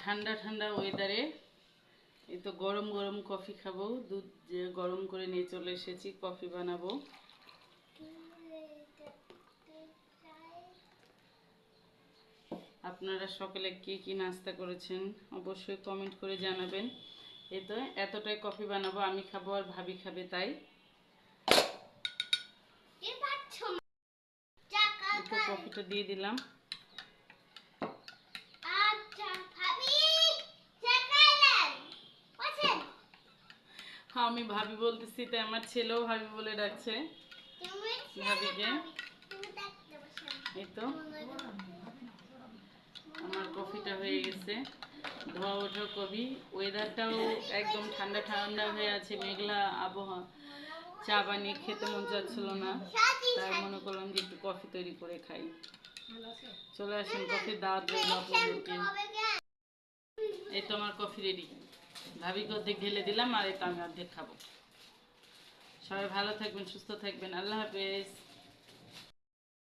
ঠান্ডা ঠান্ডা ওয়েদারে এই তো গরম গরম কফি খাবো। দুধ গরম করে নিয়ে চলে এসেছি, কফি বানাবো। আপনারা সকালে কি কি নাস্তা করেছেন অবশ্যই কমেন্ট করে জানাবেন। এই তো এতটাই কফি বানাবো, আমি খাবো আর ভাবি খাবে, তাই তো কফিটা দিয়ে দিলাম। হ্যাঁ, আমি ভাবি বলতেছি, তাই আমার ছেলেও ভাবি বলে ডাকছে ভাবিকে। এই তো আমার কফিটা হয়ে গেছে, ধোয়া ওঠা কফি। ওয়েদারটাও একদম ঠান্ডা ঠান্ডা হয়ে আছে, মেঘলা আবহাওয়া। চা বানিয়ে খেতে মন চাচ্ছিল না, তাই মনে করলাম যে একটু কফি তৈরি করে খাই। চলে আসেন, কফির দাওয়াত রইল আপনাদেরকে। এই তো আমার কফি রেডি, ভাবিকে অর্ধেক ঢেলে দিলাম, আর এই তো আমি অর্ধেক খাবো। সবাই ভালো থাকবেন, সুস্থ থাকবেন, আল্লাহ হাফেজ।